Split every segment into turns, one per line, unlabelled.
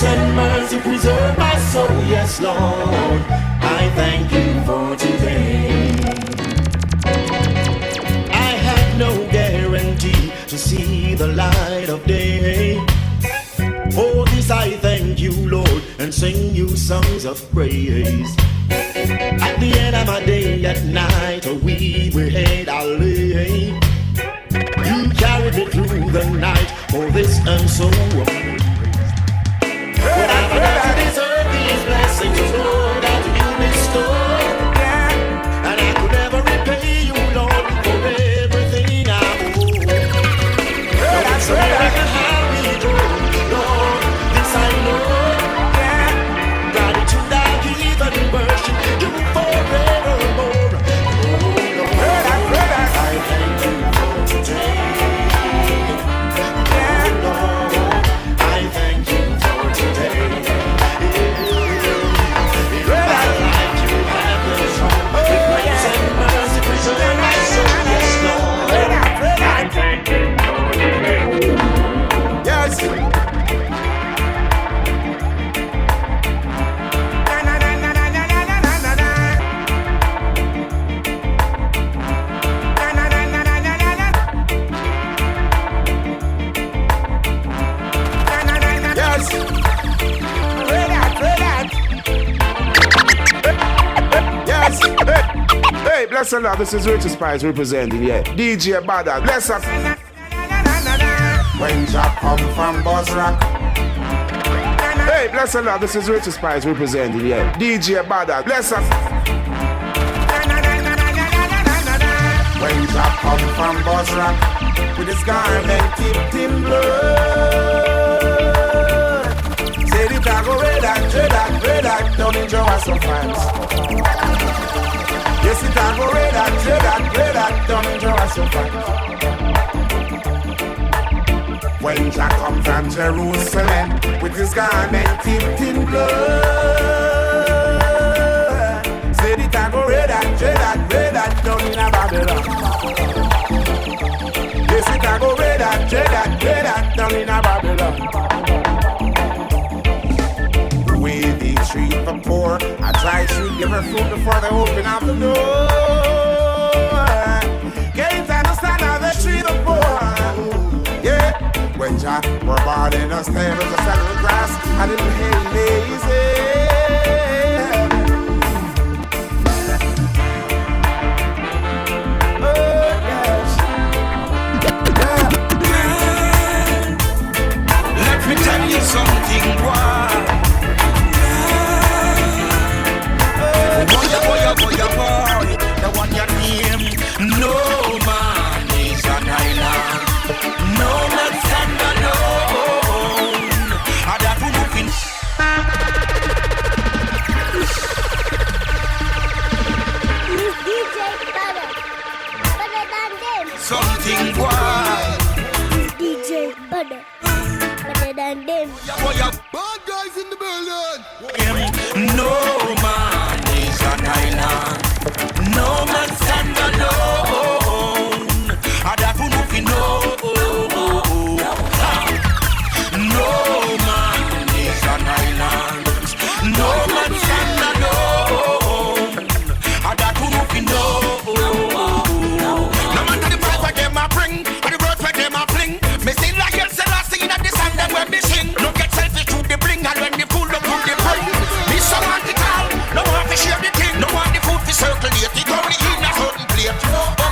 Grace and mercy preserve my soul, yes, Lord. I thank you for today. I had no guarantee to see the light of day. For this I thank you, Lord, and sing you songs of praise. At the end of my day, at night, we will head our lay. You carried me through the night, for this I'm so amazed. But I forgot to deserve these blessings, Lord, that you bestow. And I could never repay you, Lord, for everything I owe. But I swear I can have me through, Lord, this I know. Gratitude I give and worship you forevermore. Oh, Lord, I thank you for today. Oh, Lord, I thank you for today. My life you have been strong. With grace and mercy preserve my soul. Yes, Lord, I thank you for today. Yes.
Hey, bless the Lord, this is Richie Spice representing, yeah. DJ Bada, bless up. When Jack come from Buzz Rock. Hey, bless the Lord, this is Richie Spice representing, yeah. DJ Bada, bless up. When Jack come from Buzz Rock, with his garment tipped in blood. Say the dog go red that, don't enjoy us so fans. Yes, it a go red that, don't enjoy us so fans. When Jack come from Jerusalem, with his garment tipped in blood. Say it a go red that, down in a Babylon. Yes, it a go red that, down in a Babylon. Way they treat the poor, I try to give her food before they open up the door. Can't understand how they treat the poor. Yeah, when Jack were born in a stable, a sack of grass, I didn't hate lazy. Oh yes, yeah.
Let me tell you something, boy. Boy, the one you name. No man is an island. No man stand alone. And that will look in.
DJ Butter than them.
Something wild.
DJ Butter than them.
Bad guys in the building. No man is an island. No man stand alone. And that will look in. No man is an island. No man stand alone. And that will look in. No matter the price where them a bring, or the words where them a fling, me still like you say last thing in the song them when me sing. No get selfish to the bring, and when the pull up to the bring. Me so want it all, no want to share the thing, no want the food to circulate, it only in a certain plate.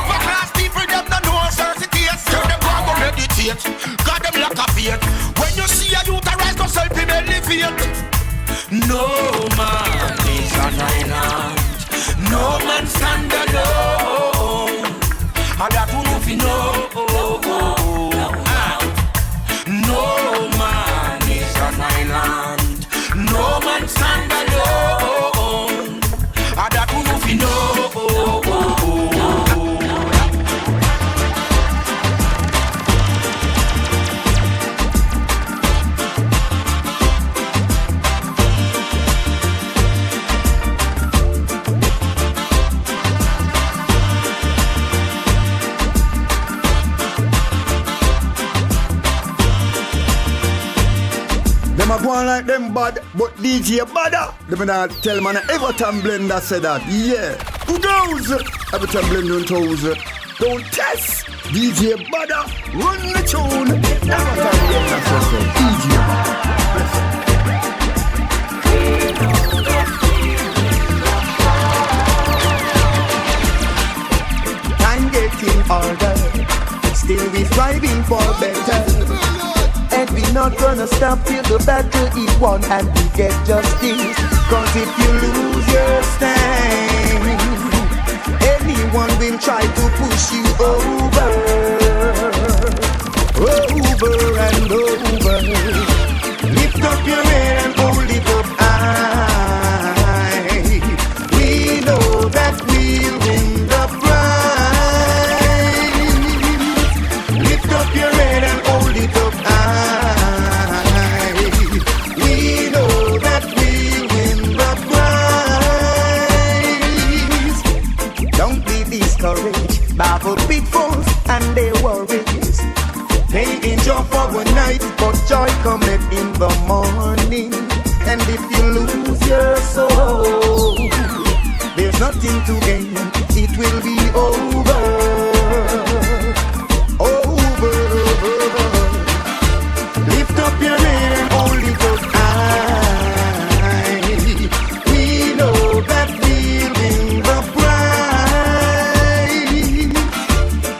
go on like them bad, but DJ badder. Let me not tell man, Everton Blender said that. Yeah. Who goes? Everton Blender toes. Don't test. DJ badder, run the tune. Everton Blender said so. DJ
Time getting older, still we striving for better. And we not gonna stop till the battle is won and we get justice. Cause if you lose your stand, anyone will try to push you over, over and over. Lift up your head and hold it up high. We know that we'll win the prize. Lift up your head and hold it up high. We know that we'll win the prize. Don't be discouraged by the pitfalls and their worries. They endure for one night, but joy cometh in the morning. And if you lose your soul, there's nothing to gain. It will be over, over. Lift up your head and hold it up high. We know that we'll win the prize.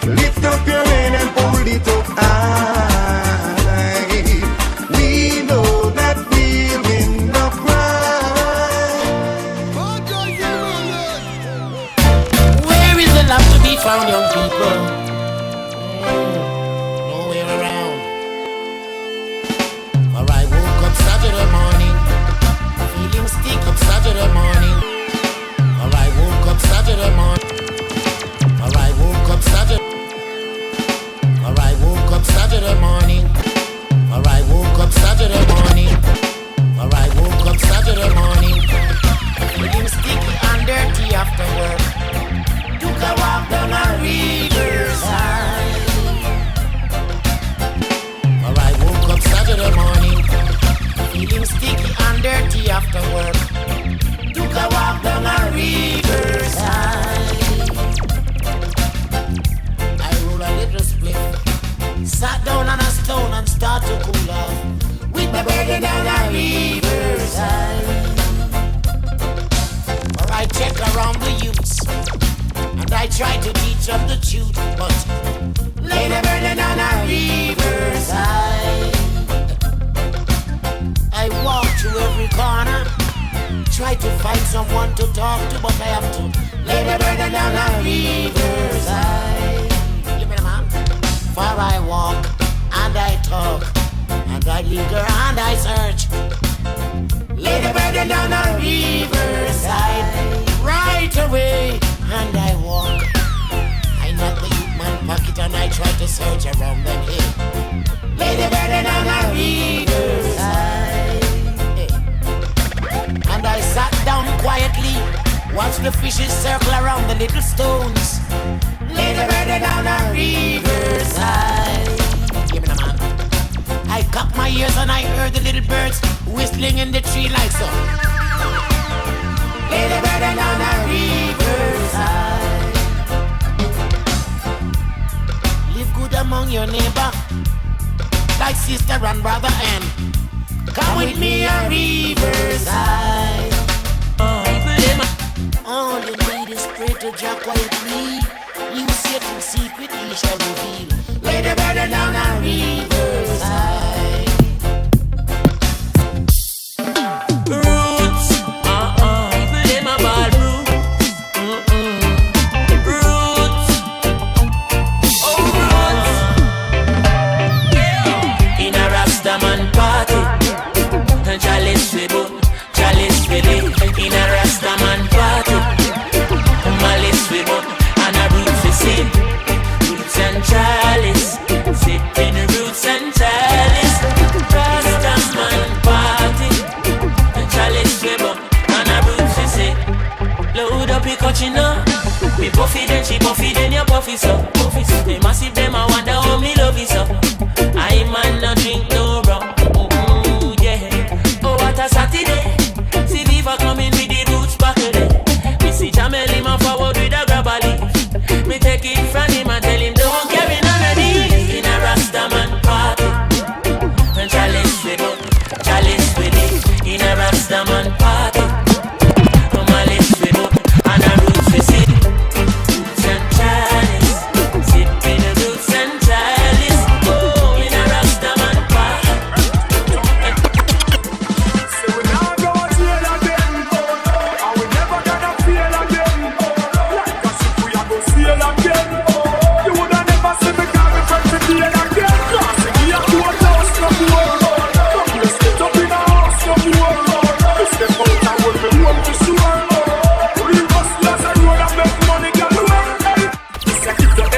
Lift up your head and hold it up high. We know that we'll win the prize.
Where is the love to be found, young people? Nowhere around. For I woke up Saturday morning, feeling sticky Saturday morning. For I woke up Saturday morning. For I woke up Saturday. For I woke up Saturday morning. For I woke up Saturday morning. For I woke up Saturday morning, feeling sticky and dirty after work. Took a walk down a riverside. For I woke up Saturday morning, feeling sticky and dirty after work. Took a walk down a riverside. I rolled a little split, sat down on a stone and started to cool off with my burden down a riverside. Or I check around the youths and I try to teach them the truth, but lay the burden on a riverside. I walk through every corner, try to find someone to talk to, but I have to lay the burden on a riverside. Give me the man. For I walk and I talk and I linger and I search. Lay the burden on a riverside. Right away and I walk. I knock the youth man pocket and I try to search around them hill. Lay the burden on a riverside. And I sat down quietly, watch the fishes circle around the little stones. Lay the burden on a riverside. Give me the man. I cocked my ears and I heard the little birds whistling in the tree like so. Lay the burden on a riverside. Live good among your neighbor, like sister and brother, and come with me a riverside. All you need is pray to Jah quietly. You Satan's secret he shall reveal. Lay the burden on a riverside. Roots, play my ball roots. Roots, oh roots. In a Rastaman party, chalice we boot, chalice we live. In a Rastaman party, malice we boot, and a roots we sing. Roots and chalice, sipping roots and chalice. Rastaman party, chalice we boot, and a roots we sing. Load up your coachina, me puffy then she puffy then you puffy so. They massive them I wonder how me love you so. I man no drink no rum, yeah.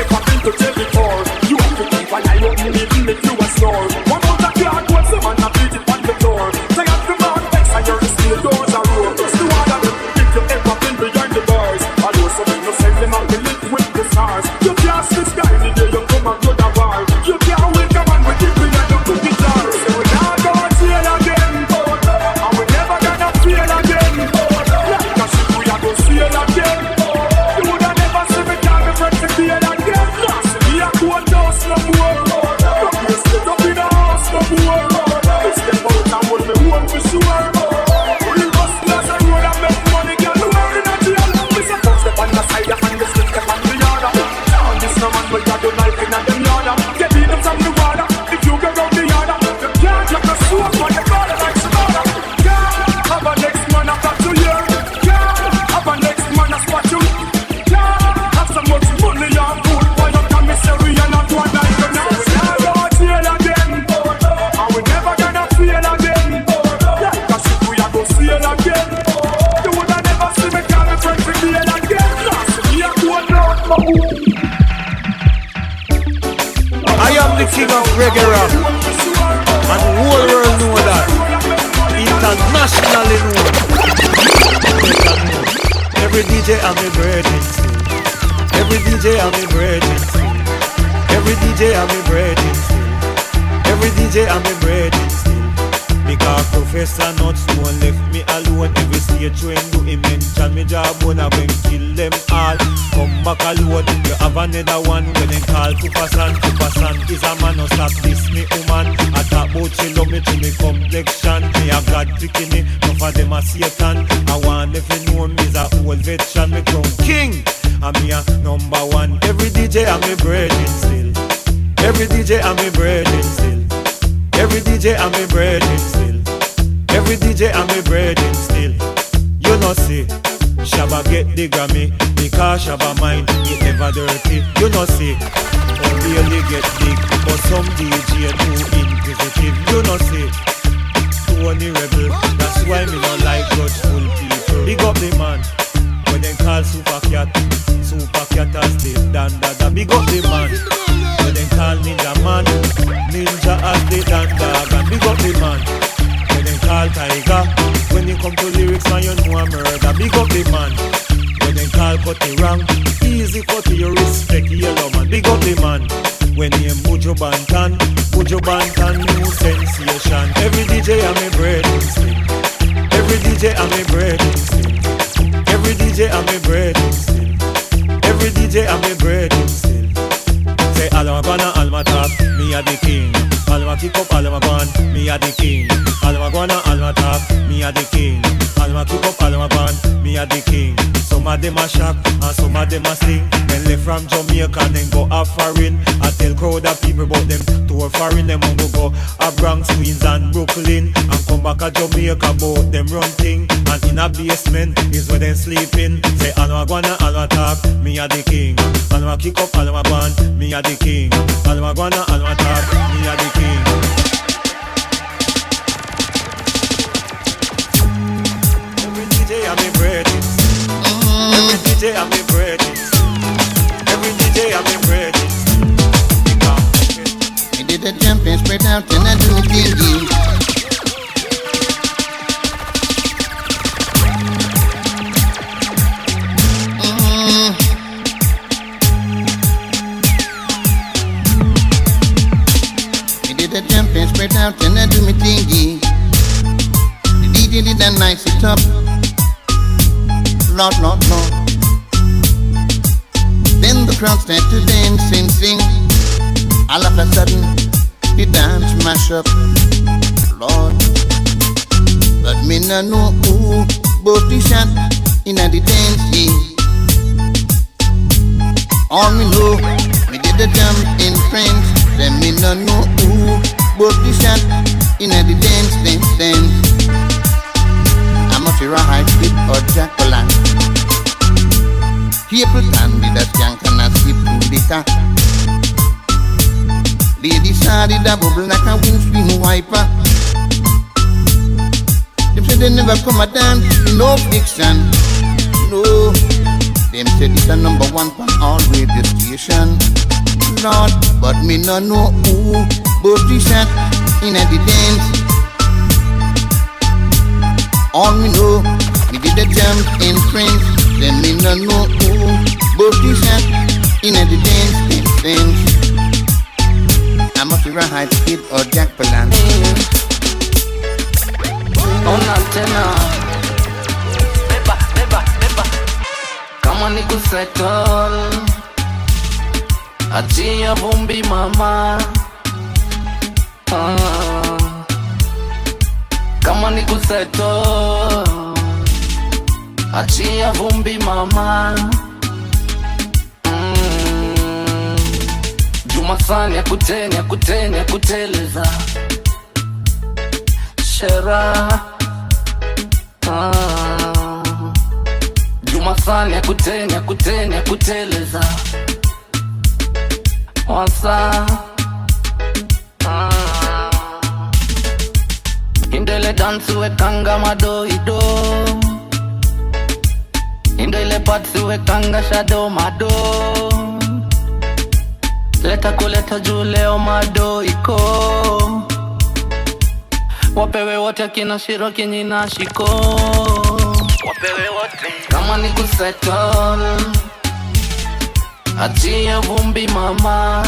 ever been to jail before. You have to keep an eye open even if you a snore. One out of your when some man a beat it on the floor. Say out the man X and you're the steel doors are rolled. Just the one of them if you ever been behind the bars. I know some people say them and they live with the stars. You can't see the sky the day you come and go the bar. You can't wake a man with it when you don't put guitar. So we now go and jail again. And we never gonna fail again. Like a ship we are gonna sail again. You woulda never see me call me friend to fail again. Nah, see me a go and dance no more. Don't be split up in a house no more. We step out and hold me home for sure. We hustlers a road and make money, girl. We are in a jail. We say come step on the side and we slip step on the yard. Down this no man will got the knife in a them yard. Get beat up from the water. If you go round the yard, you can't look a sword on the border like Sonata. Can't have a next man after 2 years. Can't have a next man a spot you. Can't have so much money on food for your commissary and not one night to now. We now go to jail again, and we never gonna fail again. Like a ship we are go sail again. You woulda never see me call me friend to fail again. Nah, see me a go down my home.
I am the king of reggae rock, and the whole world know that. Internationally known. Every DJ I'm a virgin still. Every DJ I'm a virgin still. Every DJ I'm a virgin still. Every DJ I'm a virgin still. Because Professor Nuts won't left me alone. Every stage when do he mention me job when I went kill them all. Come back alone. You have another one when they call Popcaan. Popcaan is a man who stop this me woman. I talk about she love me to me complexion. Me have God picking me, none of them a Satan. I want if you know me is a old veteran. Me crown king, and me a number one. Every DJ I'm a virgin still. Every DJ I'm a virgin still. Every DJ I'm a virgin still. Every DJ I'm a virgin still. You know see, Shabba get the Grammy because Shabba mind it never dirty. You know see, only only get big, but some DJ too inquisitive. You know see, Tony rebel. That's why me not like grudgeful people. Big up the man when they call Super Cat as the dandada. Big up the man when they call Ninja Man, Ninja as the dandada. Big up the man when they call Tiger. When you come to lyrics man you know a murder. Big up the man when they call Cutty Wrong. Easy Cutty you respect yellow man. Big up the man when you Buju Banton new sensation. Every DJ I'm a virgin still. Every DJ I'm a virgin still. Every DJ I'm a virgin still. Every DJ I'm a virgin still. Say Alma Guana, Alma Top, me a the king. Alma kick up, Alma Guan, me a the king. Alma Guana, Alma Top, me a the king. Alma kick up, Alma Guan, me a the king. Some of them a shock and some of them a sing. Then left from Jamaica and then go off foreign. I tell crowd of people about them tour foreign. Them want go a Bronx, Queens and Brooklyn. And come back a Jamaica about them run thing. And in a basement is where them sleeping. Say Alma Guana, Alma Top, me a the king. Alma kick up, Alma Guan, me a the king. Alma Guana, Alma Top, me a the king. Every DJ I'm a virgin. Every DJ I'm a virgin. Every DJ I'm a virgin.
I did the jumping spread out and I do it again. I did the jumping spread out and I do me thingy. The DJ did a nice it up. Lord. Then the crowd started to dance and sing. All of a sudden, the dance mash up. Lord, but me no know who both the shot in the dance, yeah. All me know, me did the jump in friends. Then me no know who both the shot in the dance. I'm a fear high flip or Jacqueline. Here pretend that skank and a slip through the car. Lady started a bubble like a windscreen wiper. Them say they never come a dance, no fiction. No, Them said it's a number one on all radio station. Lord, but me no know who both the shot in the dance. All me know, me did the jump in French. Then me no know who both the shot in the dance. I must be right kid or Jack Palance.
On antenna. Beba. Kama ni kusettle. Achia vumbi mama. Kama ni kusettle. Achia vumbi mama. Jumasani ya kuteleza. Shera. Jumasani ya kuteleza. Wasa. Indele dansi wekanga madoido. Indele patsi wekanga shadow mado. Leta kuleta juu leo madoiko. Wapewe wote kina shiro kinyi na shiko. Wapewe wote kama ni kusettle. Achia vumbi mama.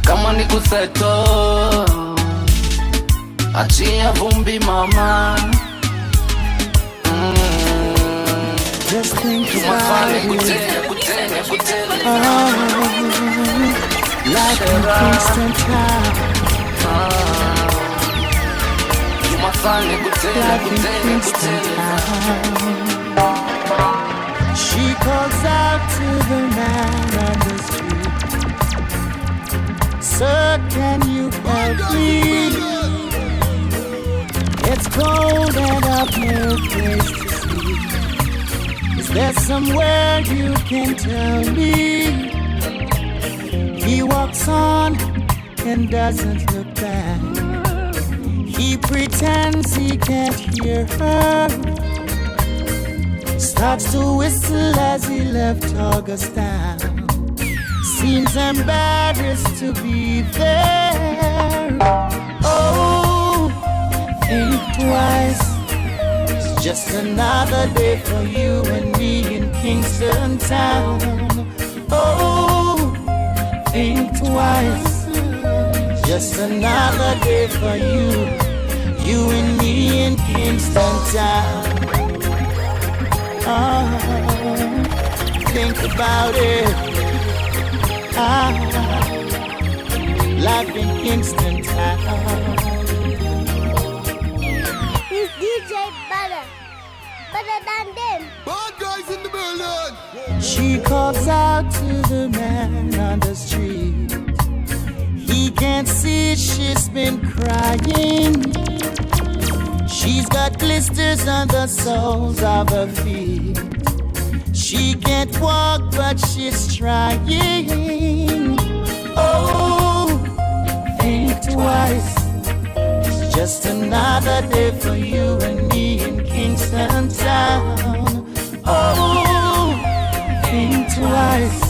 Kama ni kusettle. Achia vumbi mama.
Just think about it. Like in Kingston Town. Like in Kingston Town. She calls out to the man on the street. Sir, can you help me? It's cold and I've no place to sleep. Is there somewhere you can tell me? He walks on and doesn't look back. He pretends he can't hear her. Starts to whistle as he left Augustine. Seems embarrassed to be there. Oh, think twice. It's just another day for you and me in Kingston Town. Oh, think twice. Just another day for you and me in Kingston Town. Think about it. Life in Kingston Town.
It's DJ Butter. Better than them.
Bad guys in the building.
She calls out to the man on the street. He can't see she's been crying. She's got blisters on the soles of her feet. She can't walk, but she's trying. Oh, think twice. It's just another day for you and me in Kingston Town. Oh, think twice.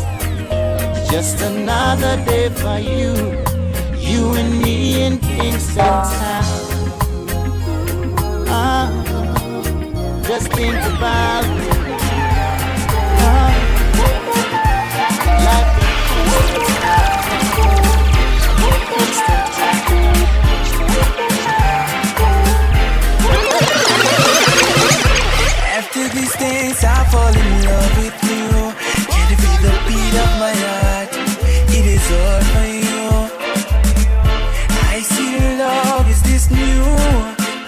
It's just another day for you and me in Kingston Town. Just think about it.
After these days I fall in love with you. Can you feel the beat of my heart? It is all for you. I see your love is this new.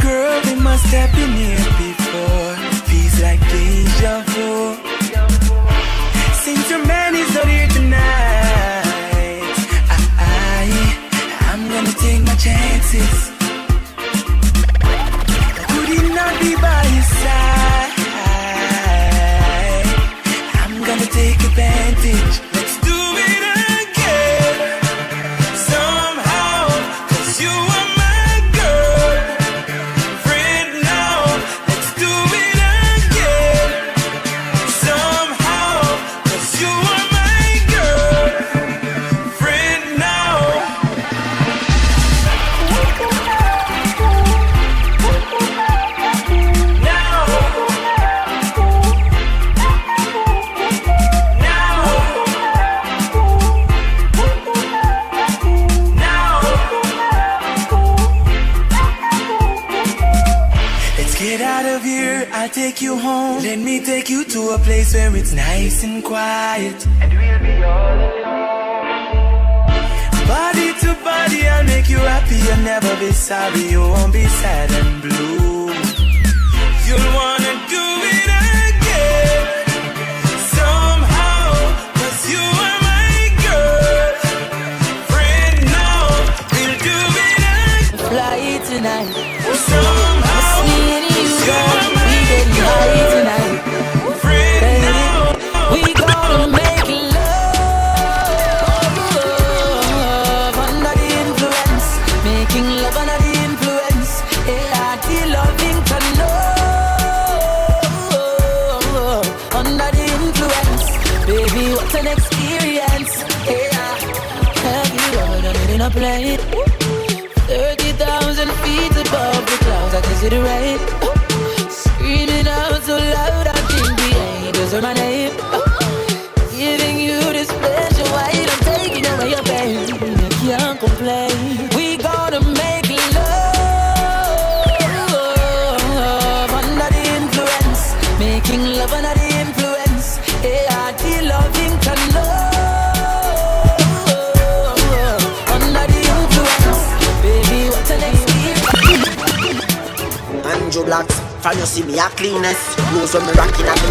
Girl, we must have been here before. Feels like deja vu. Since your man is not here tonight, I'm gonna take my chances. Could he not be by your side? I'm gonna take advantage. Let's do it again. Somehow, 'cause you are my girl. Friend now, let's do it Let me take you to a place where it's nice and quiet, and we'll be all alone. Body to body, I'll make you happy. You'll never be sorry. You won't be sad and blue. You'll wanna do it again somehow, 'cause you are my girl. Friend, now we'll do it again.
Fly tonight.
Somehow,
me and you, girl, we getting high tonight.
friend, now
We gonna make love under the influence, making love under the influence. Yeah, the loving to know under the influence. Baby, what an experience. Yeah, have you ever done it in a plane? 30,000 feet above the clouds, I can see the rain. Screaming out so loud, I think the angels are my name. Giving you this pleasure while I'm taking away your pain. You can't complain. We gonna make love under the influence, making love under the influence. Yeah, the loving to know under the influence. Baby, what an experience.
Andrew Blacks, from you see me a cleanest. Knows when me rockin' a me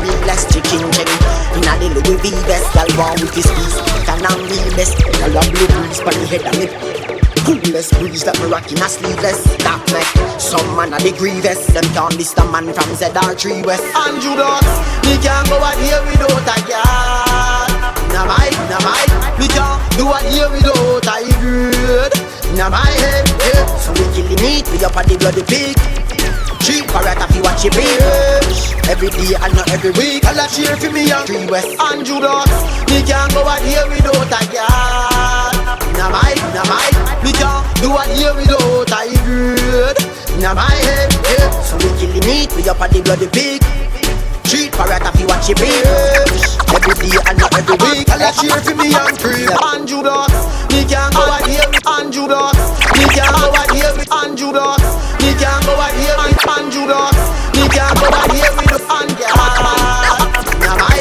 real blessed chicken jelly. In a the Louis V vest, y'all want with this piece. Can I'm real best. Y'all have blue breeze pon the head of me. Coolest breeze that me rockin' a sleeveless. That make some man a the grievous. Them can't list a man from ZR3 West. Andrew Blacks, me can't go out here without a girl. Nah my, me can't do out here without a good. Nah my head, yeah. So we kill the meat, we up at the bloody pig. Cheap parrot if you watch it bitch. Every day and not every week. I'll cheer for me on 3 West. Andrew Blacks, me can't go out here without a girl. Nah my, me can't do out here without a good. Nah my head, yeah. So we kill the meat, we up at the bloody pig. Cheap parrot if you watch it bitch. Every day and not every week. I'll cheer for me on 3 Andrew Blacks, me can't go out here with Andrew Blacks. Me can't go out here with Andrew Blacks. Me can't go out here with Andrew Blacks. Me can't go out here with the fan girl. Nah my,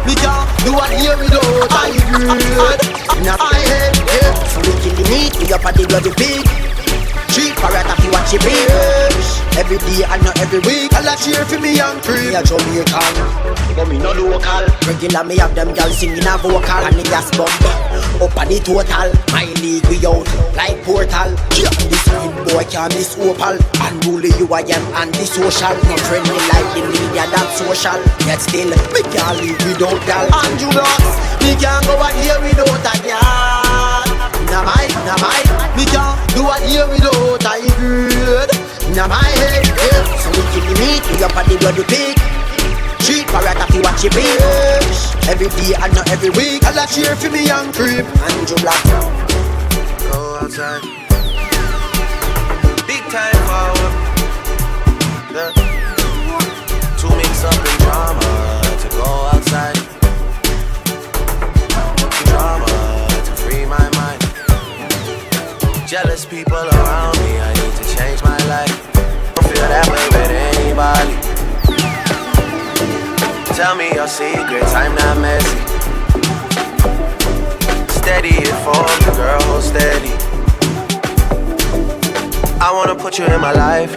me can't do out here without a good. Nah my head, yeah. So we kill the meat, we up at the bloody pig. Cheap parrot if you watch it bitch. Every day and not every week. I'll cheer for me and cream. Me a Jamaican, but me no local. Regular me have them girls singing a vocal. And the gas bump up at the total. My league we out like portal. Yeah, this green boy can't miss opal. Unruly you I am anti-social. Not friendly like the media that social. Yet still, me can't live without gal. Andrew Blacks, me can't go out here without a gal. Nah my, me can't do out here without a good. Nah my head, yeah. So we kill the meat, we up at the bloody pig. Cheap parrot if you watch it bitch. Every day and not every week. I'll cheer for me and creep. Andrew Blacks.
Go outside. Big time forward. Yeah. To mix up the drama, to go outside. Drama, to free my mind. Jealous people around me, I need to change my life. Don't feel that way with anybody. Tell me your secrets, I'm not messy. Steady it for me, girl, hold steady. I wanna put you in my life.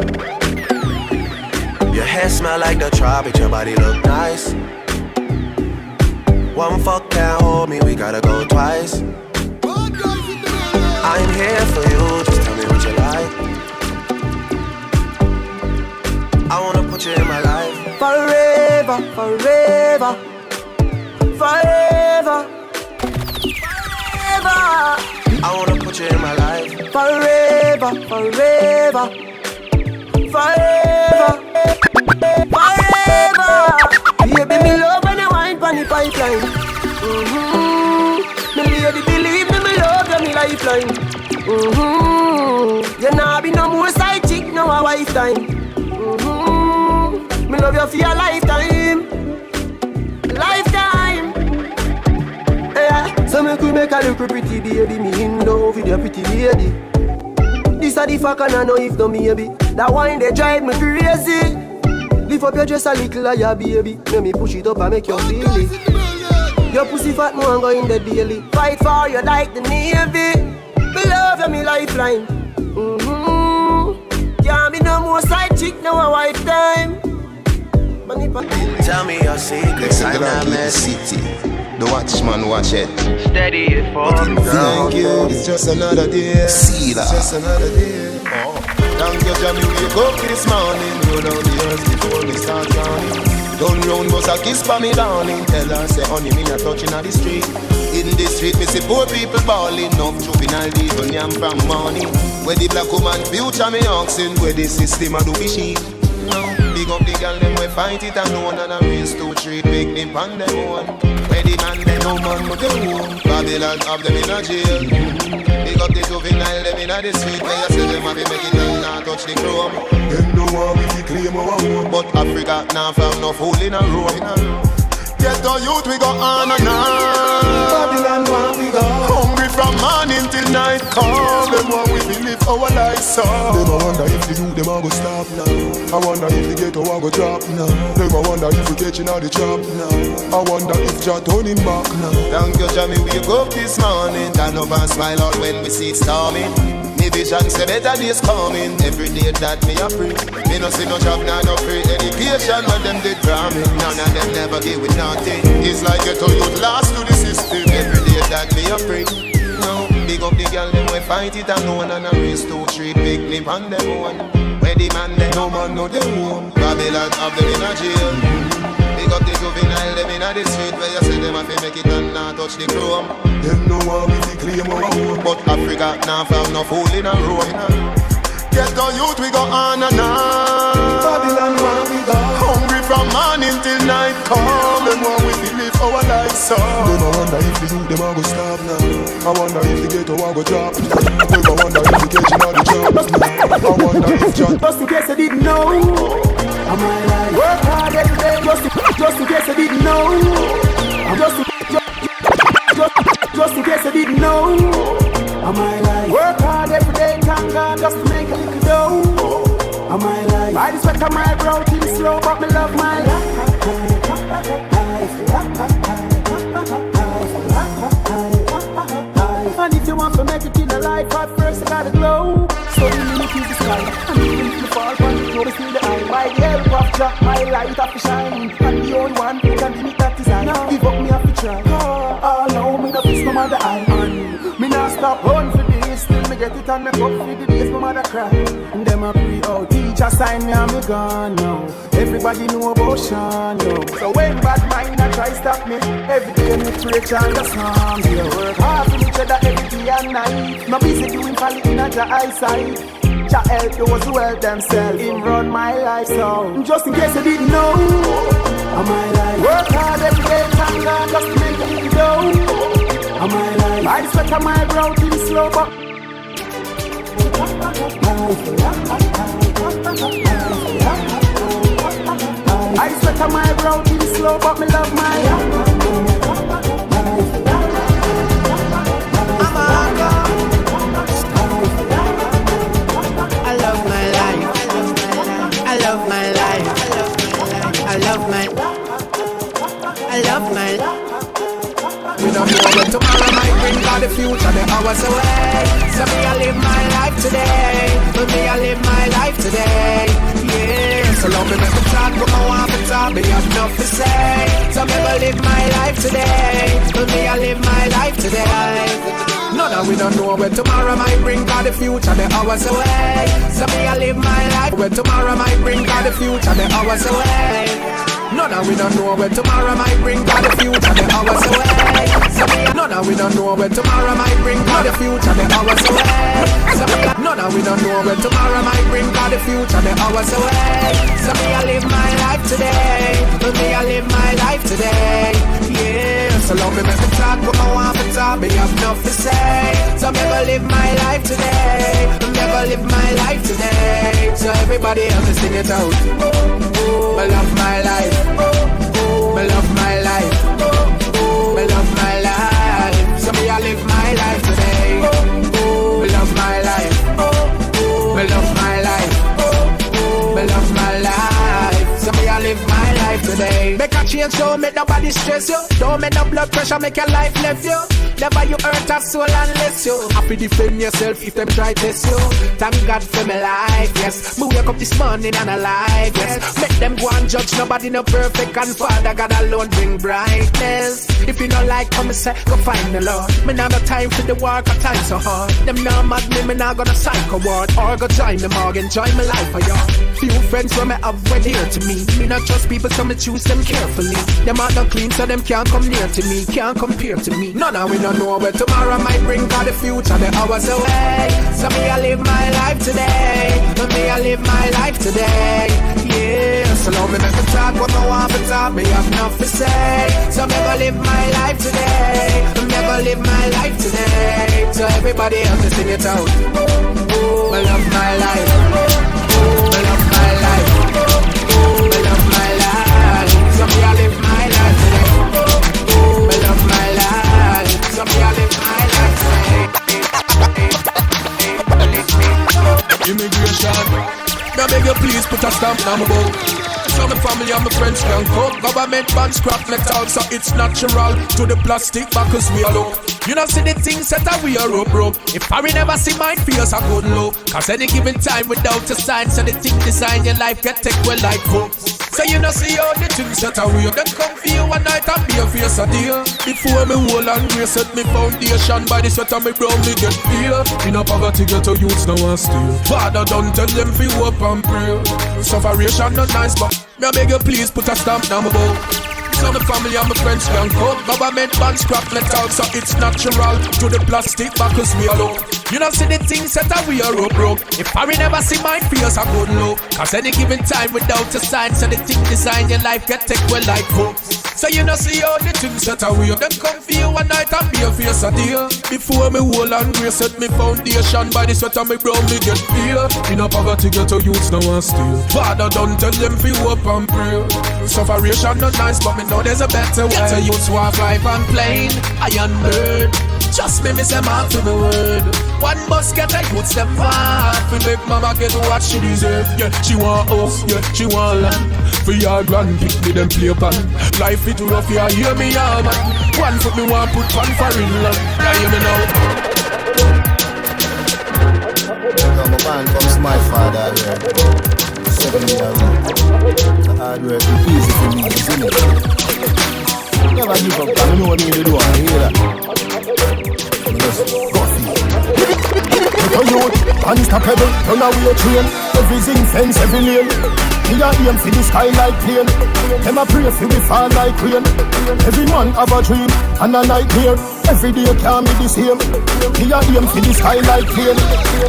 Your hair smell like the tropics, your body look nice. One fuck can't hold me, we gotta go twice. I'm here for you, just tell me what you like. I wanna put you in my life.
Forever, forever, forever, forever.
I wanna put you in my life.
Forever, forever, forever, forever. Baby, me love when you wine pon the pipeline. Me lady, believe me, me love you, me lifeline. You nah be no more side chick, no a wife time. Me love you for your lifetime. Lifetime. Yeah. So me could make a look pretty baby. Me in love with your pretty lady. This a the fuck and I know if no maybe. That wine they drive me crazy.
Lift up your dress a little higher, baby. Let me push it up and make you feel it. Your pussy fat, no go in the daily. Fight for you like the Navy. Me love you, me lifeline. Can't be no more side chick, no a wife time.
Tell me your secrets, I'm not messy.
The watchman watch it.
Steady it for me, girl.
Thank you, it's just another day. See that. It's just another day. Oh. Thank you, Johnny, wake up this morning. Roll down the earth before we start drowning. Don't round, but a kiss for me darling. Tell her, say, honey, me not touching on the street. In the street, me see poor people balling. Enough juvenile legal yam from morning. Where the black woman future me oxen. Where the system a do be sheep. No, big up the girl, them we fight it alone. And a race to treat, big nip on them one. Where the man, them no man, but them home. Babylon have them in a jail. Big up the juvenile, them in a the street. Where you see them have to make it and not touch the chrome. Them no want me to claim our home. But Africa now found no fool in a row. Get the youth, we go on and on. Babylon want we go. Hungry from morning till night come. Them want we live our lives so. Them I wonder if the youth them a go stop now. I wonder if the ghetto a go drop now. Them I wonder if we catching all the trap now. I wonder if Jah turning back now. Thank you, Jah, me wake up this morning. Stand up and smile out when we see it storming. Me vision say better days coming. Every day that me a pray. Me no see no job, now no free education. But them did me. None of them never give with nothing. It's like you told youth lost to the system. Every day that me a pray. No, big up the girl, them we fight it alone. And a race to treat big nip on them one. Where the man, them no man know them home. Babylon have them in a jail. Big up the juvenile, them in a the street. Where you see them have to make it and not touch the chrome. Them no want me to claim our home. But Africa now found no fool in a row. Get the youth, we go on and on. Babylon want we go. Hungry from morning till night come. Them want we live our lives so. Them I wonder if the youth them a go stop now. I wonder if the ghetto a go drop. Them I wonder if the catching all the jobs now. I wonder if just in case I didn't know. Am I like work hard every day just in case I didn't know. I'm just in case I didn't know. Am I like work hard every day, thank God, just to make a little dough. Am I like I just sweat on my brow till slow, but me love my life. And if you want to make it in a life, at first I gotta glow. So you need to the sky, and even if you fall from the floor, see the eye. By the help of Jah, my light have to shine. And the only one who can limit that design. Give up me have to try. Oh no, me no fix no matter I man. Me not stop run for this, still me get it and make up for the days my mother cry. And them a pre out, teacher sign me and me gone now. Everybody know about Sean now. So when bad mind I try stop me, every day me preach and the psalms. We work hard for each other every day and night. No busy doing folly in a Jah eyesight. Jah help those who help themselves. Him run my life so. Just in case you didn't know, am I like work hard every day, thank God, just to make a little dough. Am I like I sweat on my brow till slow, but I sweat on my brow till slow, but me love my
I love my life. I love my life. I love my life.
We don't know what tomorrow might bring, for the future, the hours away. So me I live my life today. For me I live my life today. Yeah, so long me make me talk, but I want to talk, me have enough to say. So me I live my life today. For me I live my life today. None of we don't know where tomorrow might bring, for the future, the hours away. So me I live my life. Where tomorrow might bring, for the future, the hours away. None of we don't know where tomorrow might bring, for the future, the hours away. So none of we don't know where tomorrow might bring, for the future, the hours away. So none of we don't know where tomorrow might bring, for the future, the hours away. So me I live my life today. For me I live my life today. Yeah, so long me make me talk, but I want to talk, me have enough to say. So never live my life today. Never live my life today. So everybody else sing it out. I love my life. I love my life. I love my life. So me I live my life today. I love my life. I love my life. I love my life. So me nobody stress you. Don't make no blood pressure make your life left you. Never you hurt a soul unless you happy defend yourself if them try test you. Thank God for my life, yes. Me wake up this morning and alive, yes. Make them go and judge, nobody no perfect, and Father God alone bring brightness. If you don't like come and say, go find the Lord. Me not no time for the work, a time so hard. Them not mad me not gonna psycho ward. Or go join the morgue, enjoy my life for y'all. Few friends from me have way dear to me. Me not trust people, so me choose them carefully. Them are not clean, so them can't come near to me. Can't compare to me. None of we don't know where tomorrow might bring, cause the future the hours away. So me I live my life today. Me I live my life today. Yeah, so now me make me talk what I want to talk. Me have enough to say. So me go live my life today. Me never live my life today. So everybody else sing it out. Oh, I love my life. Oh, I love my life. Oh, I love my life. So me I live my life today. Oh, I love my life. So me I live my life today. Immigration. Now beg you please put a stamp on my boat. So my family and my friends can cook. Government ban scrap metal, so it's natural. To the plastic backers we are look. You know see the things that we are up broke. If I never see my fears a good look. Cause any given time without a sign, so the thing design your life get take well like hope. So you know see all the things that are weird. Then come for you one night and be a face a deal. Before me whole and grace set me foundation. By the sweat of me brown me get fear. In a poverty get to youths now and steal. Father don't tell them fi hope and pray. Sufferation not nice but me I beg you please put a stamp down my boat. So my family and my friends can cope. Government ban scrap metal, so it's natural. To the plastic backers we are low. You know see the things that we are up broke. If I never see my fears a good low. Cause any given time without a sign, so the thing design your life get take well like hope. So you know see all the things that are weird. Then come for you one night and be a face a deal. Before me whole and grace set me foundation. By the sweat of me brown me get fear. In a poverty get to youths now and steal. Father don't tell them fi hope and pray. Sufferation not nice but me know there's a better way. Get a youths walk life and plain. Iron bird. Just me say man to the word. One bus get a youths them far. We make mama get what she deserve. Yeah, she want house, yeah, she want land. For your grand pick me them play pan. Life it rough, yeah, hear me, yeah, man. One foot me want put pan for in love. Yeah, hear me now.
Now my man comes my father, yeah. 7 years old. The hard work is easy for me, isn't it? Never give up, I know what I need to do, I hear that. Just go for it. Little youth, unstoppable, run away train. Every zinc fence, every lane. Me a aim for the sky like plane. Them a pray for we fall like rain. Every man have a dream and a nightmare. Every day can't be the same. Me a aim for the sky like plane.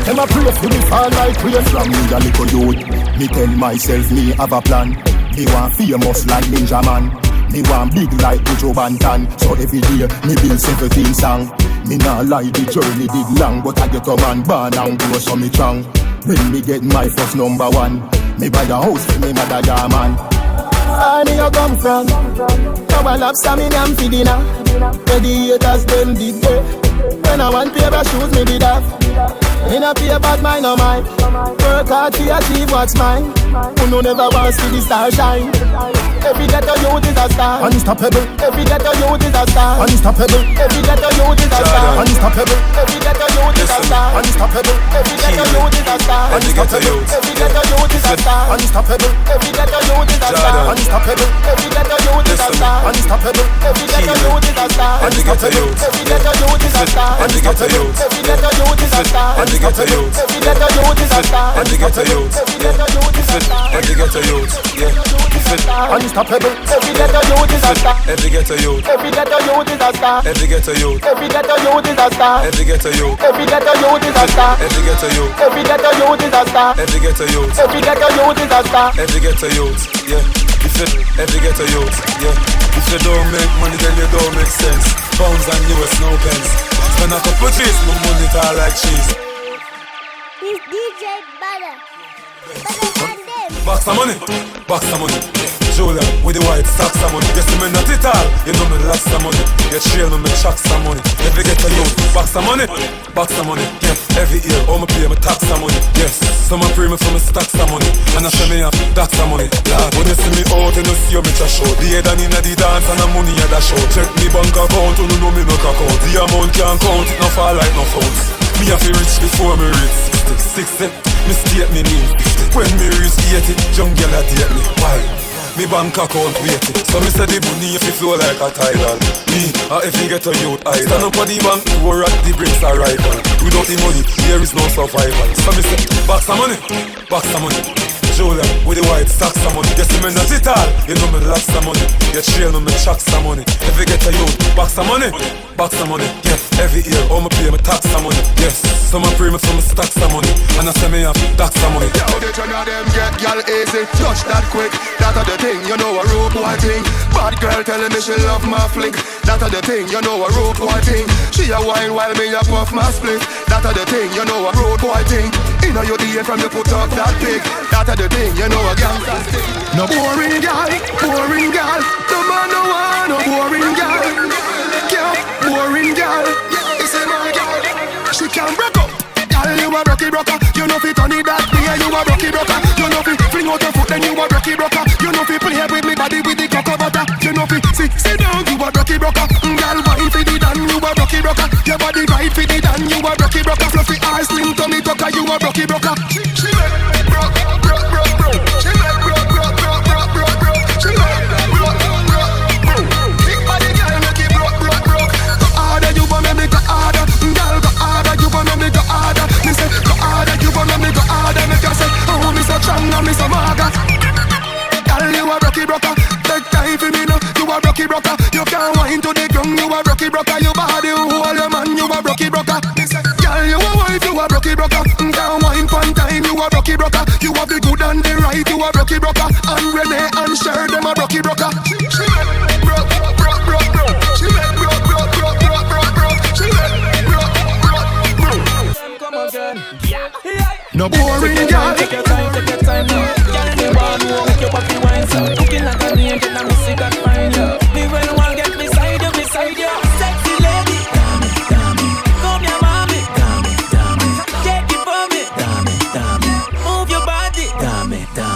Them a pray for we fall like rain. From me a little youth, me tell myself me have a plan. Me want famous like Ninja Man. Me want big like Joe Bantan. So every day me build 17 songs. Me nah lie, the journey big long, but I get a man born and grow so me strong. When me get my first number one, me buy the house for me mother yeah man. Where me you come from? Now I love stamina and for dinner. Where the haters them did there. When I want pair of shoes me did have. In a pair bag mine or mine. Work hard to achieve what's mine. Who no never wants to see the star shine. Every ghetto youth is a star. Unstoppable. Every ghetto youth is a star. Unstoppable. Every ghetto youth is a star. Unstoppable. Every ghetto youth is a star. Unstoppable. Every ghetto youth is a star. Unstoppable. Every ghetto youth is a star. Unstoppable. Every ghetto youth is a star. Unstoppable. Every ghetto youth is a star. Unstoppable. Every ghetto youth is a star. Unstoppable. Every ghetto youth is a star. Unstoppable. Every ghetto youth is a star. Unstoppable. Every ghetto youth is a star. Unstoppable. Every ghetto youth is a star.
Every ghetto youth, yeah.
Unstoppable. Every ghetto youth is a star.
Every ghetto youth.
Every ghetto youth is a star.
Every ghetto youth.
Every ghetto youth is a star.
Every ghetto youth.
Every ghetto youth is a star.
Every ghetto youth.
Every ghetto youth is a star.
Every ghetto youth.
Every ghetto youth is a star.
Every ghetto youth, yeah. If you every ghetto youth, yeah. If you don't make money, then you don't make sense. Pounds and US, no pence. Spend a couple G's, my money tall like cheese.
He's DJ Butter. Better than them.
Box of money, box of money. Julia with the white socks of money. You see me not it all, you know me lots of money. You trail me chucks of money. If you get a youth, box of money, box of money. Yeah, every year, all me pay me tax of money. Yes, some a pray me for me stacks of money. And I say me have that's of money. Lord, when you see me out, you know see me just show. The head and inna the dance and the money at the show. Check me bank account, you know me no crack out. The amount can't count, it no fall like no phones. Me have to rich before me reach 60. Me state me mean 50. When me reach 80, young girl a date me. Why? Me bank account waiting. So me say the money if it flow like a tidal. Me, if you get a youth idol. Stand up at the bank, door at the brinks are rival. Without the money, there is no survival. So me say, box of money, box of money. Julia with the white socks of money. You see me not it all, you know me lots of money. You trail me chucks of money. If you get a youth, box of money, box of money. Yeah, every year, all me pay me tax of money. Yes, some a pray me for me stacks of money. And I say me have tax of money.
How the turn of them get y'all easy, touch that quick. That are the thing, you know a rope boy thing. Bad girl telling me she love my flick. That are the thing, you know a rope boy thing. She a wine while me a puff my split. That are the thing, you know a road boy thing. You know you the from you put up that pig. That are the thing, you know a gangsta thing. No boring girl, boring girl. No man no one, no boring girl. Yeah, boring girl. It's a my girl. She can break up. Girl, you a rocky broker. You know fi turn it that way. You a rocky broker. You know fi fling out your foot, then you a rocky broker. You know fi play with me body with the cocoa butter. You know fi sit down. You a rocky broker. Girl, wine fi the dan. You a rocky broker. Your body right fi the dan. You a rocky broker. Fluffy eyes, slim tummy tucker. You a rocky broker. She make broke. She make broke. She make broke. Big body girl make it broke. Go harder, you want me go harder. Girl, go harder, you want me go harder. Me say go harder, you want me go harder. Make her say, oh me so strong and me so maga. Girl, you a rocky broker. Take time for me now. You a rocky broker. You can't wine to the ground. You a rocky broker. You body hold your man. You a rocky broker. Me say, girl, you a wife. You a rocky broker. Can't wine one time. You a rocky broker. You have the good and the right. You a rocky broker. And Renee and Cher them a rocky broker. She make broke. She make broke. She make broke. Come again. No boring girl.
Take your time now. Girl, me want to make your body wine so. Looking like an angel and me see that fine yo. Me when one get beside you. Sexy lady. Come here, mommy. Take it for me. Move your body.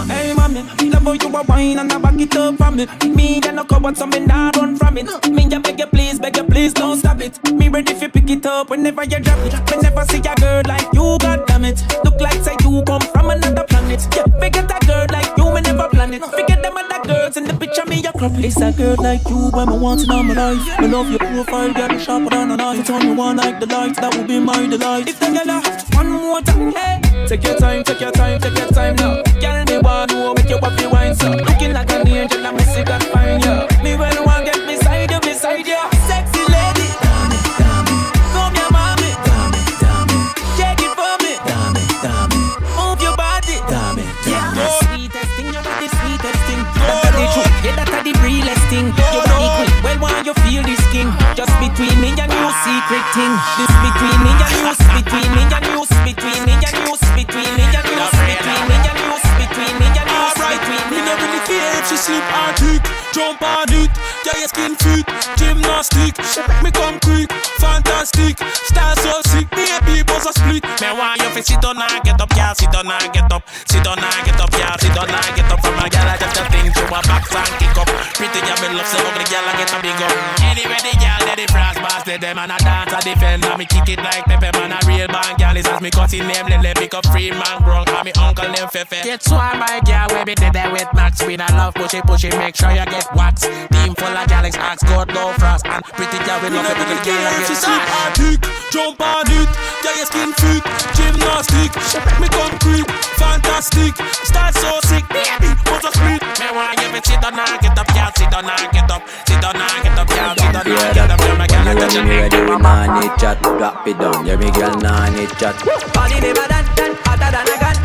Hey, mommy, love how you a wine and I back it up for me. Me and no come so me nah run from it. Me ya beg you please, don't stop it. Me ready fi pick it up whenever you drop it. Me never see a girl like you, god damn it. Look like say you come from another planet. Yeah, forget a girl like you, me never plan it. Forget them other girls in the picture, me a crop it. It's a girl like you, when me want in all my life. Me love your profile, girl, you sharper than a knife. Turn you on like the light, that would be my delight. If the girl one more time, hey. Take your time now. Girl, me want to make you happy wine so. Looking like an angel, and me see that fine, yeah. Me when you want get beside you. Sexy lady. Come here, mommy. Shake it for me. Move your body. Yeah, the sweetest thing, you want the sweetest thing. That's the truth, yeah, that's the realest thing. You want it, well, why you feel this king? Just between me and you, secret thing. This between me and you, between me and you, between me and you, between me and you, between me and you, between me and you, between me.
Me never really care if she slip or kick. Jump on it, yeah, your skin fit. Gymnastic, me come quick, fantastic. Style so sick, me a people so split.
Me want you to sit down and get up, girl. Sit down and get up. Sit down and get up, girl. Sit down and get up. From a girl, I just think you a box and kick up. Pretty girl, me love so ugly girl, I get a big up. Anyway, the girl, they the frost boss, they them and a dance a defend. And me kick it like Pepe, man, a real band girl. Is as me cousin name, Lele, pick up free man, grown. And me uncle name Fefe. Get swarm by girl, we be dead there with Max. We not love pushy, make sure you get wax. Team full of gals, ask God, no frost. And pretty girl, we love every little girl, I get
slip or kick, jump on it, yeah, your skin fit. Gymnastic, me come quick, fantastic. Style so sick, baby, what's a split?
Me want you to sit down and get up, girl. Sit down and get up. Sit down and get up, girl. Sit down and get up, girl. My girl, I touch your neck.
Ready, we nah need chat, drop it down. Yeah, me girl nah need chat.
Body never done, hotter than a gun.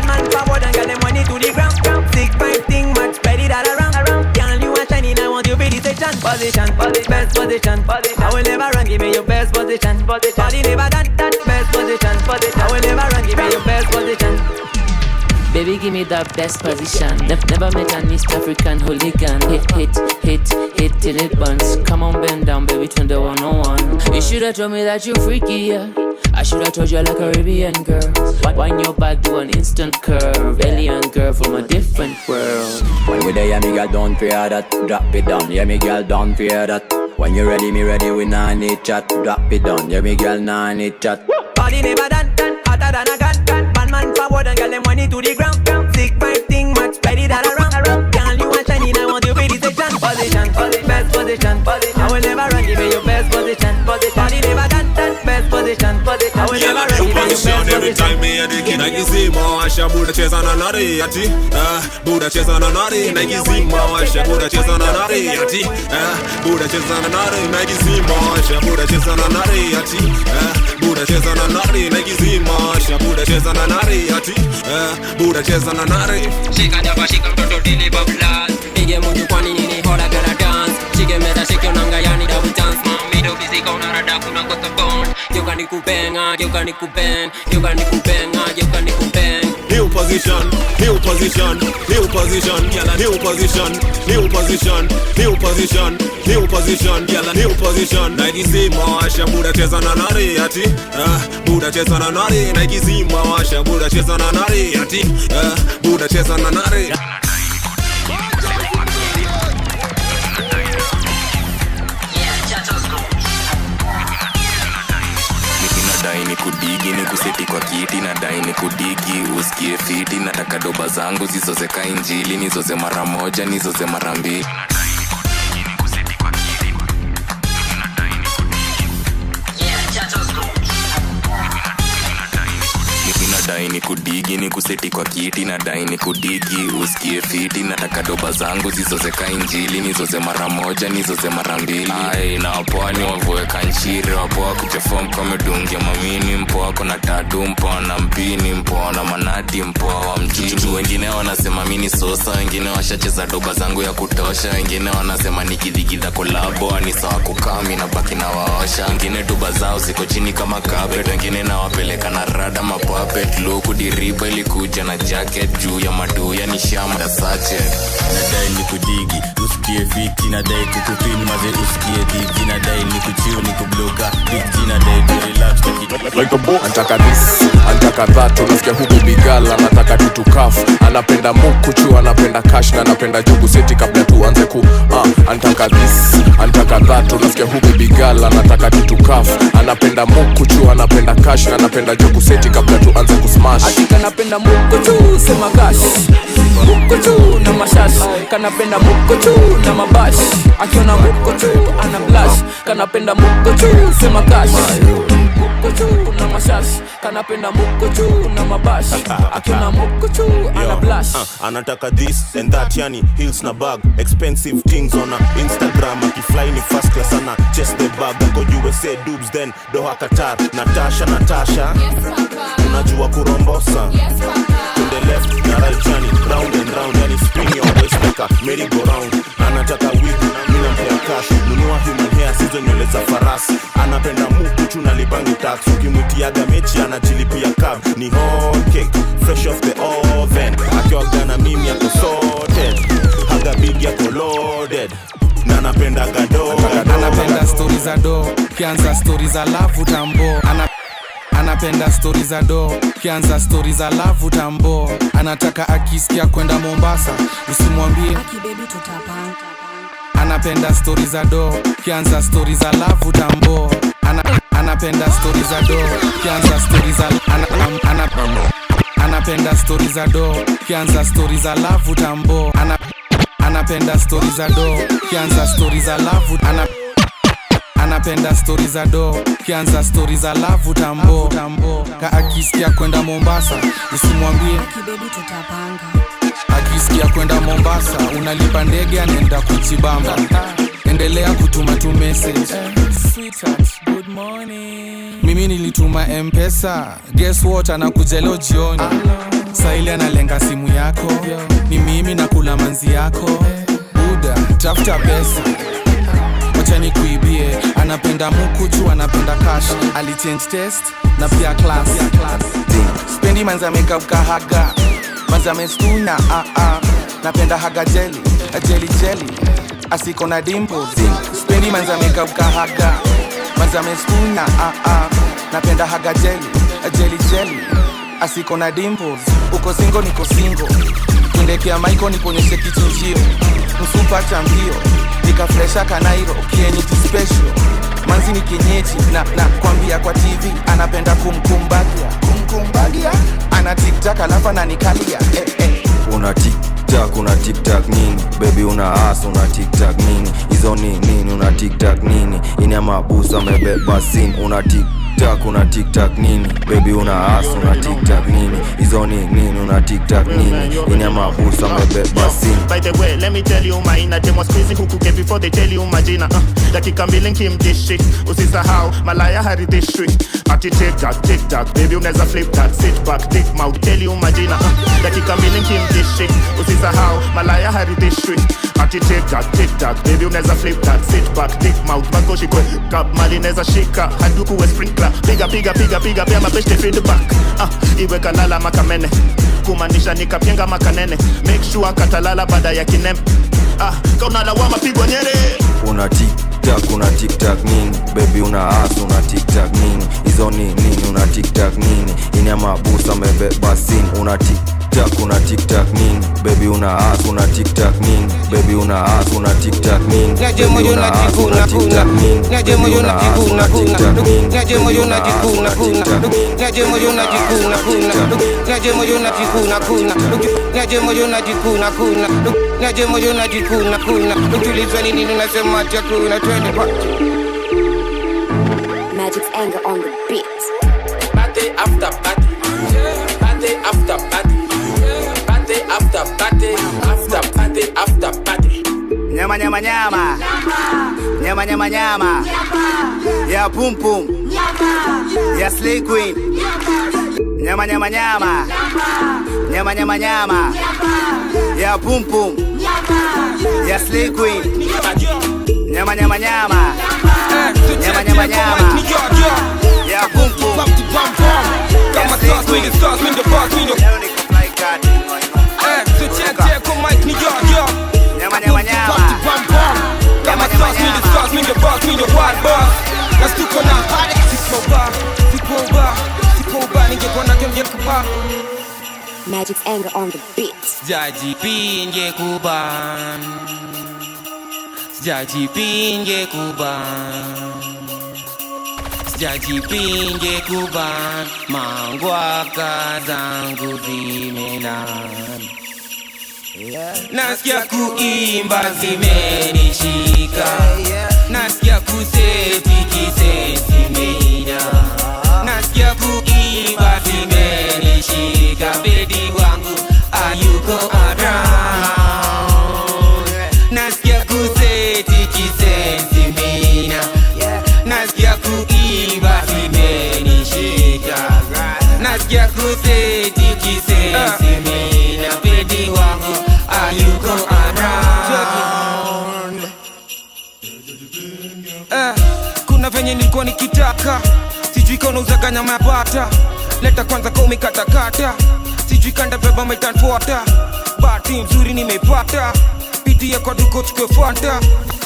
Man forward and get the money to the ground. 6'5" thing, much spread it all around. Girl, you are shining, I want you to be the section. Position, best position. I will never run, give me your best position. Body never done, best position. I will never run, give me your best position.
Baby, give me that best position. Never met an East African hooligan. Hit till it burns. Come on, bend down, baby, turn the 101. You should've told me that you freaky, yeah. I should've told you I like a Caribbean girl. Wind your back, do an instant curve. Alien girl from a different world.
When we there, yeah, me girl, don't fear that. Drop it down, yeah, me girl, don't fear that. When you ready, me ready, we nah need chat. Drop it down, yeah, me girl, nah need chat.
Body never done, hotter than a gun. Man forward and get them money to the ground. Sick vibe thing, much spread it all around. Girl, you want shining, I want you for the section. Position, best position. I will never run, give me your best position. Body never done, best position. I will never run, give me your best position.
Every time me and the kid, Nike Zimo, Asha Buddha chase on another yati. Buddha chase on another, Nike Zimo, Asha Buddha chase on another yati. Buddha chase on another, Nike Zimo, Asha Buddha chase on another yati. Buddha chase on another, Nike Zimo, Asha Buddha chase on another yati. Buddha chase on another.
Shika jaba shika mtoto deliver blood. Pige mundu kwa nini hola gala dance. Shike meta shike unanga yani double dance. Mami do busy kona rada kuna kosa bone. Geuka nikupenga, geuka nikupen. Geuka nikupenga, geuka nikupen.
New position, new position, new position, gyal, new position, new position, new position, new position, gyal, new position. Nike Zimo, Asha Buddha chase on another yati. Buddha chase on another, Nike Zimo, Asha Buddha chase on another yati. Buddha chase on another.
Nadai ni kudigi ni kuseti kwa kiti. Nadai ni kudigi usikie fiti. Nataka doba zangu zizozeka injili. Nizoze mara moja nizoze mara mbili. Nadai ni kudigi ni kuseti kwa kiti. Nadai ni kudigi usikie fiti. Nataka doba zangu zizozeka injili. Nizoze mara moja nizoze mara mbili. Ai na wapoa ni wavueka nchiri. Wapoa kuchefom kame dungia mamini. Mpoa kona tadu, mpoa na mpini. Mpoa na manati, mpoa wa mjini. Wengine wanasema mini sosa. Wengine washacheza doba zangu ya kutosha. Wengine wanasema nikidhigidha kolabo. Ni sawa kukami na baki na waosha. Wengine doba zao ziko chini kama carpet. Wengine na wapeleka na rada mapuppet. Luku diriba ilikuja na jacket. Juu ya maduya ni shamba sache.
Nadai ni kudigi usikie fiti. Nadai kukupin maze usikie digi. Nadai ni kuchiu ni kubloka fiti. Nadai kurelax like a boat.
Antaka this, antaka that. Unasikia huku bigala, anataka tutukafu. Anapenda mukuchu, anapenda cash. Na anapenda jugu seti kabla tuanze ku antaka this, antaka that. Unasikia huku bigala, anataka tutukafu. Anapenda mukuchu, anapenda cash. Na anapenda jugu seti kabla tuanze ku smash.
Atika napenda mukuchu, sema cash. Mukuchu na mashash. Kanapenda mukuchu na mabash. Akiona mukuchu, ana blush. Kanapenda mukuchu, sema cash. Mukuchu na mashash. Kanapenda mukuchu na mabash. Akiona mukuchu, ana blush.
Anataka this and that, yani heels na bag. Expensive things on Instagram. Akifly ni first class, ana chest the bag. Go USA dubs then Doha Qatar. Natasha unajua kurombosa. To the left na right, yani round and round. Yani spin your waist like a merry go round. Anataka wig, mina mpea cash. Nunua human hair, sizo nywele za farasi. Anapenda mukuchu na libangi tax. Ukimwitiaga mechi anajilipia cab. Ni hot cake, fresh off the oven. Akiwagana mimi yako sorted. Haga big yako loaded. Na anapenda gado.
Anapenda stories za do. Kianza stories za love utambo. Anapenda stories za do. Kianza stories za love utambo. Anataka akisikia kwenda Mombasa. Usimwambie
baby tutapanga.
Anapenda stories za do. Kianza stories za love utambo. Anapenda stories za do. Kianza stories za anapenda stories za do. Kianza stories za love utambo. Anapenda stories za do. Kianza stories za love anapenda stories za do. Kianza stories za love utambo. Ka akisikia kwenda Mombasa usimwambie
baby tutapanga.
Akisikia kwenda Mombasa unalipa ndege anaenda kuchibamba. Endelea kutuma tu message. Sweetheart, good morning. Mimi nilituma M-Pesa. Guess what, anakuja leo jioni. Saili analenga simu yako. Ni mimi nakula manzi yako. Buda, tafuta pesa. Wacha nikuibie. Anapenda mukuchu, anapenda cash. Ali change test na pia class. Spendi manza makeup kahaga. manza mestuna napenda haga jeli asiko na dimples spendi manza makeup kahaga manza mestuna napenda haga jeli asiko na dimples uko singo niko singo kindekea maiko nikuonyeshe kichinjio msupa cha mbio nikafresha kanairo kienyeji special manzi ni kienyeji na kwambia kwa TV anapenda kumkumbagia ana tiktak alafu ananikalia
una tiktak nini baby una ass una tiktak nini hizo nini una tiktak nini ina mabusa amebeba sin una tiktak nini baby una ass una tiktak nini hizo nini una tiktak nini ina mabusa amebeba sin.
By the way, let me tell you my name was squeezing huku ke before they tell you majina dakika mbili kimdishi usisahau malaya haridishwi ati tiktak baby unaweza flip that sit back dick mouth tell you majina dakika mbili kimdishi usisahau malaya haridishwi ati tiktak baby unaweza flip that sit back dick mouth makoshi kwe kap mali neza shika haduku we sprinkler piga pia mabeshte feedback iwe kalala makamene kumanisha nikapenga makanene make sure katalala baada ya kinem kauna lawama pigwa nyere
una tiktak nini baby una ass una tiktak nini hizo nini una tiktak nini ina mabusa amebeba sin una tiktak nini baby una ass una tiktak nini baby una ass una tiktak nini
naje moyo na tikuna naje moyo na tikuna naje moyo na tikuna naje moyo na tikuna naje moyo na tikuna naje moyo na tikuna naje moyo na tikuna tulizwa nini tunasema chakuna twende
Magic's anger on the beat.
Party after party, party after party, party after party, after party after party.
Nyama ya pum pum ya slay queen nyama ya pum pum ya slay queen nyama ya pum pum
kama sauce mimi the boss mimi
leo niko fly card
so check kwa mic ni yo
nyama
kama sauce mimi the boss mimi the wild boss let's do kona sikoba ningekuwa na kenge kupa
Magic's anger on the beat.
Sijajipinge kuban Sijajipinge kuban mangwaka zangu zimelan nasikia kuimba zimenishika nasikia kuseti kiseti meida nasikia kuimba zimenishika bedi wangu ayuko around nasikia kuseti kiseti meida nasikia kuimba zimenishika nasikia kuseti kiseti meida bedi wangu ayuko around kuna venye nilikuwa nikitaka sijui kona uzaga nyama ya bata leta kwanza kwa umekatakata sijui kanda beba metanfuata bahati mzuri nimeipata pitia kwa duko chukwe fanta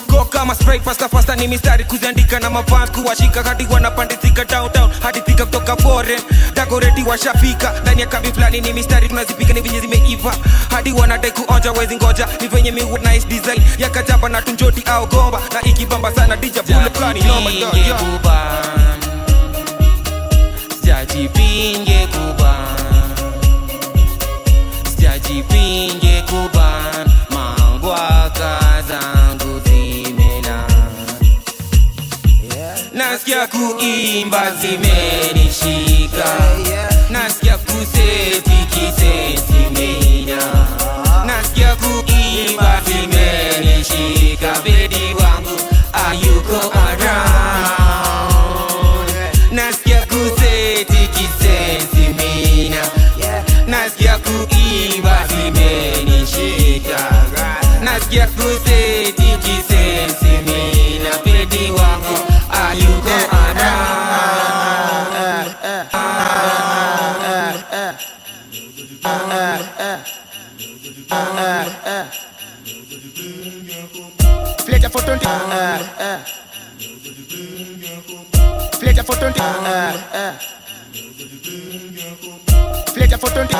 go kama spray fasta ni mistari kuziandika na mafans kuwashika hadi wanapandizika downtown hadi thika kutoka foreign dagoreti washafika ndani ya kabi flani ni mistari tunazipika ni venye zimeiva hadi wanadai kuonja wezi ngoja ni venye mi wood nice design ya kajaba na tunjoti au gomba na ikibamba sana dija bule plani noma Sijajipinge kuban mangwaka zangu zimelan nasikia kuimba zimenishika nasikia kuseti kiseti meida nasikia kuimba zimenishika bedi wangu ayuko around nasikia kuseti kiseti meida nasikia kuimba zimenishika nasikia kuseti kiseti meida bedi wangu ayuko around
Flecha for 20. Flecha for 20. Flecha for 20.